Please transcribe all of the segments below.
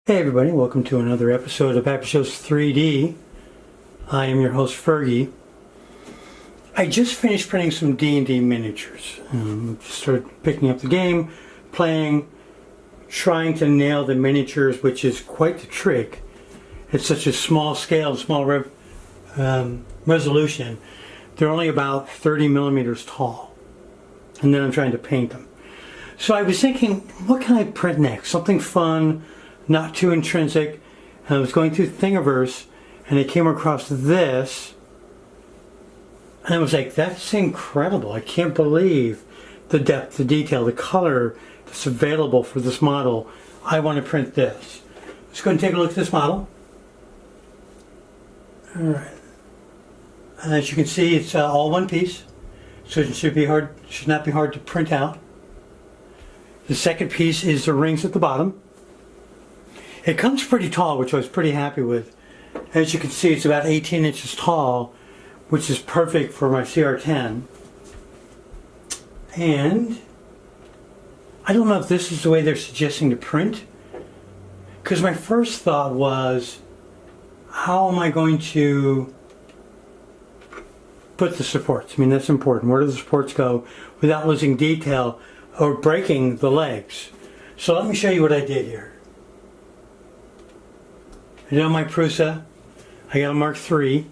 Hey everybody, welcome to another episode of Happy Shows 3D. I am your host Fergie. I just finished printing some D&D miniatures. Just started picking up the game, playing, trying to nail the miniatures, which is quite the trick. It's such a small scale, small resolution. They're only about 30 millimeters tall. And then I'm trying to paint them. So I was thinking, what can I print next? Something fun, not too intrinsic. And I was going through Thingiverse and I came across this. And I was like, that's incredible. I can't believe the depth, the detail, the color that's available for this model. I want to print this. Let's go and take a look at this model. Alright. And as you can see, it's all one piece. So it should not be hard to print out. The second piece is the rings at the bottom. It comes pretty tall, which I was pretty happy with. As you can see, it's about 18 inches tall, which is perfect for my CR10. And I don't know if this is the way they're suggesting to print, because my first thought was, how am I going to put the supports? I mean, that's important. Where do the supports go without losing detail or breaking the legs? So let me show you what I did here. I did on my Prusa. I got a Mark III.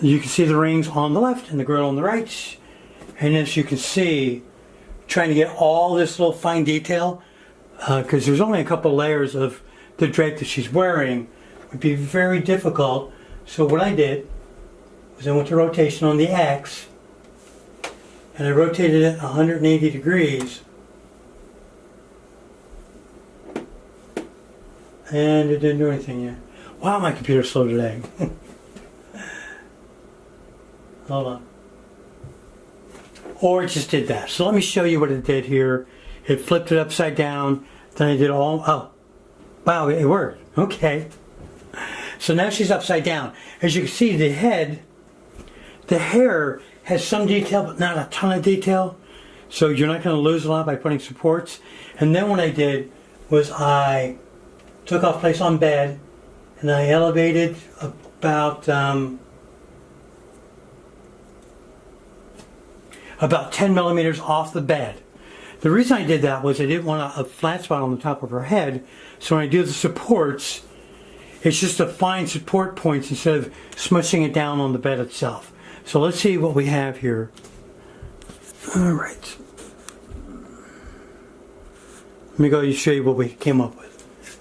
You can see the rings on the left and the grill on the right. And as you can see, trying to get all this little fine detail, because there's only a couple layers of the drape that she's wearing, would be very difficult. So what I did was I went to rotation on the X, and I rotated it 180 degrees. And it didn't do anything yet. Wow, my computer's slow today. Hold on. Or it just did that. So let me show you what it did here. It flipped it upside down. Then I did oh, wow, it worked. Okay. So now she's upside down. As you can see, the hair has some detail, but not a ton of detail. So you're not going to lose a lot by putting supports. And then what I did was I took off place on bed and I elevated about 10 millimeters off the bed. The reason I did that was I didn't want a flat spot on the top of her head. So when I do the supports, it's just to find support points instead of smushing it down on the bed itself. So let's see what we have here. Alright. Let me go and show you what we came up with.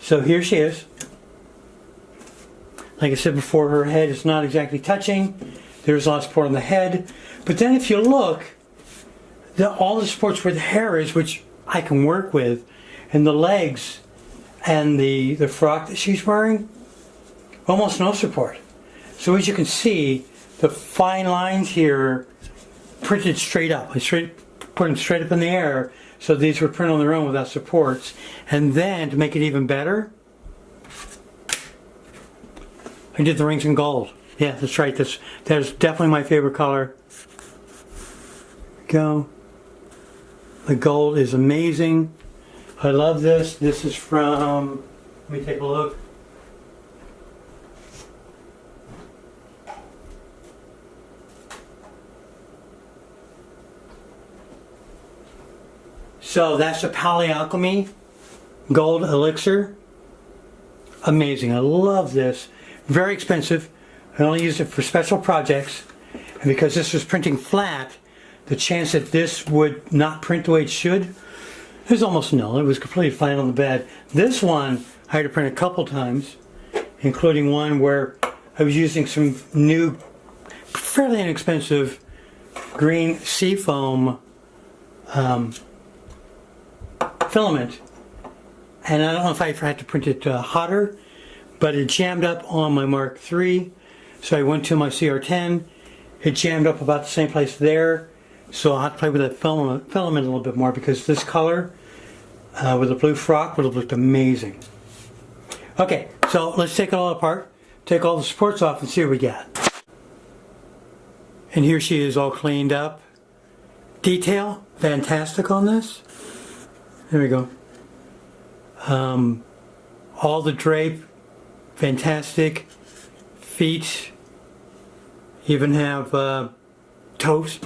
So here she is. Like I said before, her head is not exactly touching. There's a lot of support on the head. But then if you look, all the supports where the hair is, which I can work with, and the legs and the frock that she's wearing, almost no support. So as you can see, the fine lines here printed straight up. I put them straight up in the air, so these were printed on their own without supports. And then to make it even better, I did the rings in gold. Yeah, that's right. That is definitely my favorite color. Go. The gold is amazing. I love this. This is from, let me take a look. So that's a Polyalchemy gold elixir. Amazing. I love this. Very expensive. I only use it for special projects. And because this was printing flat, the chance that this would not print the way it should is almost nil. It was completely fine on the bed. This one I had to print a couple times, including one where I was using some new, fairly inexpensive green seafoam filament, and I don't know if I had to print it hotter, but it jammed up on my Mark III, so I went to my CR10. It jammed up about the same place there, so I'll have to play with that filament a little bit more, because this color with a blue frock would have looked amazing. Okay, so let's take it all apart, take all the supports off and see what we got. And here she is all cleaned up. Detail, fantastic on this. There we go. All the drape, fantastic. Feet, even have toes.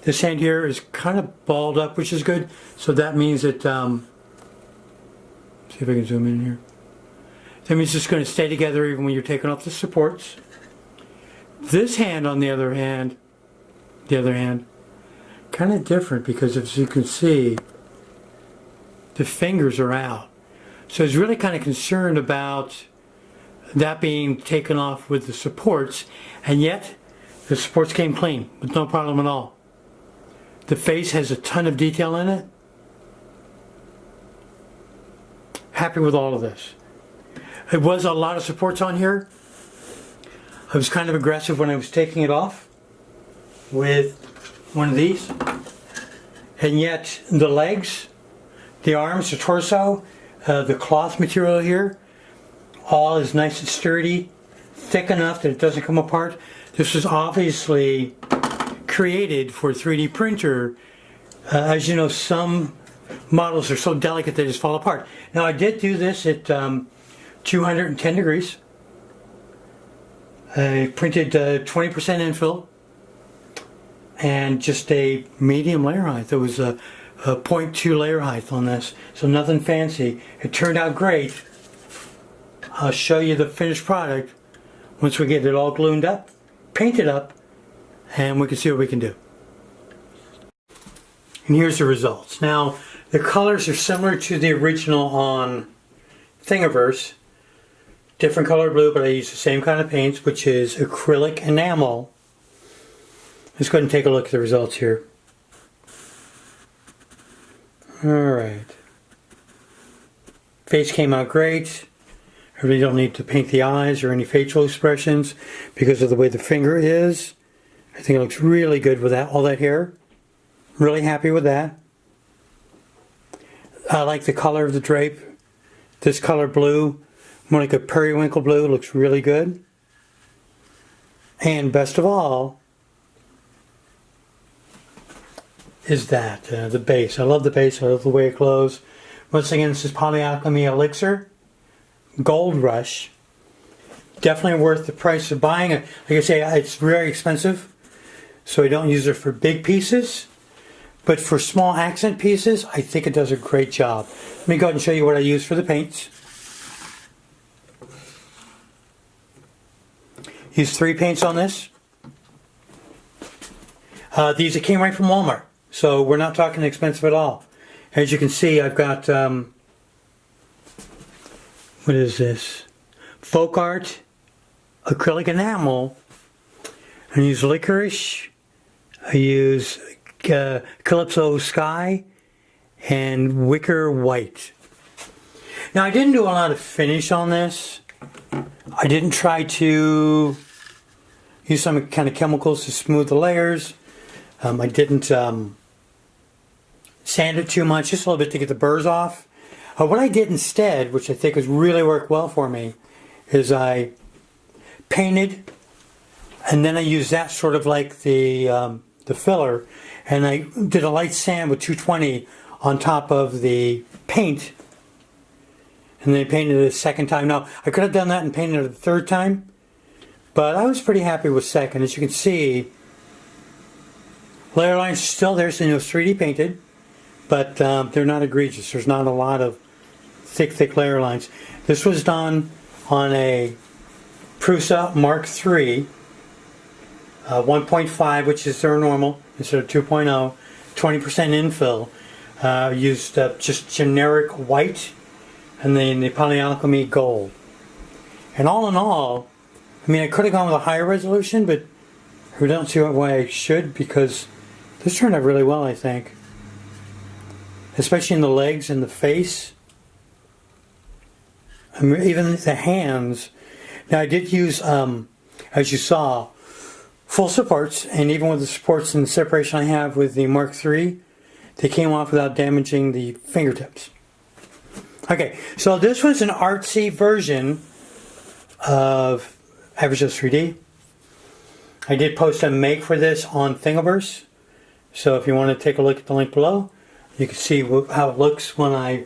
This hand here is kind of balled up, which is good. So that means that, see if I can zoom in here. That means it's going to stay together even when you're taking off the supports. This hand, on the other hand, kind of different because as you can see, the fingers are out. So I was really kind of concerned about that being taken off with the supports, and yet the supports came clean with no problem at all. The face has a ton of detail in it. Happy with all of this. It was a lot of supports on here. I was kind of aggressive when I was taking it off with one of these, and yet the legs, the arms, the torso, the cloth material here, all is nice and sturdy, thick enough that it doesn't come apart. This was obviously created for a 3D printer. As you know, some models are so delicate they just fall apart. Now I did do this at 210 degrees. I printed 20% infill and just a medium layer height. There was a 0.2 layer height on this, so nothing fancy. It turned out great. I'll show you the finished product once we get it all glued up, painted up, and we can see what we can do. And here's the results. Now, the colors are similar to the original on Thingiverse. Different color blue, but I use the same kind of paints, which is acrylic enamel. Let's go ahead and take a look at the results here. Alright. Face came out great. I really don't need to paint the eyes or any facial expressions because of the way the finger is. I think it looks really good with that, all that hair. Really happy with that. I like the color of the drape. This color blue, more like a periwinkle blue, looks really good. And best of all is that, the base. I love the base, I love the way it glows. Once again, this is Polyalchemy Elixir Gold Rush. Definitely worth the price of buying it. Like I say, it's very expensive, so I don't use it for big pieces. But for small accent pieces, I think it does a great job. Let me go ahead and show you what I use for the paints. Use 3 paints on this. These came right from Walmart, so we're not talking expensive at all. As you can see, I've got, what is this? Folk Art acrylic enamel. I use licorice. I use Calypso Sky and Wicker White. Now I didn't do a lot of finish on this. I didn't try to use some kind of chemicals to smooth the layers. I didn't sand it too much, just a little bit to get the burrs off. What I did instead, which I think has really worked well for me, is I painted, and then I used that sort of like the filler, and I did a light sand with 220 on top of the paint, and then I painted it a second time. Now, I could have done that and painted it a third time, but I was pretty happy with second. As you can see, layer lines are still there, so you know it's 3D painted, but they're not egregious. There's not a lot of thick layer lines. This was done on a Prusa Mk 1.5, which is their normal, instead of 2.0, 20% infill. Used just generic white, and then the Polyalchemy gold. And all in all, I mean, I could have gone with a higher resolution, but I don't see why I should, because this turned out really well, I think. Especially in the legs and the face. I mean, even the hands. Now I did use, as you saw, full supports, and even with the supports and the separation I have with the Mark III, they came off without damaging the fingertips. Okay, so this was an artsy version of Average Joe's 3D. I did post a make for this on Thingiverse, so if you want to take a look at the link below, You can see how it looks when I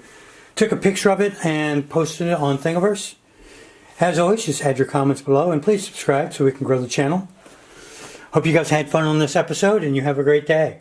took a picture of it and posted it on Thingiverse. As always, just add your comments below and please subscribe so we can grow the channel. Hope you guys had fun on this episode and you have a great day.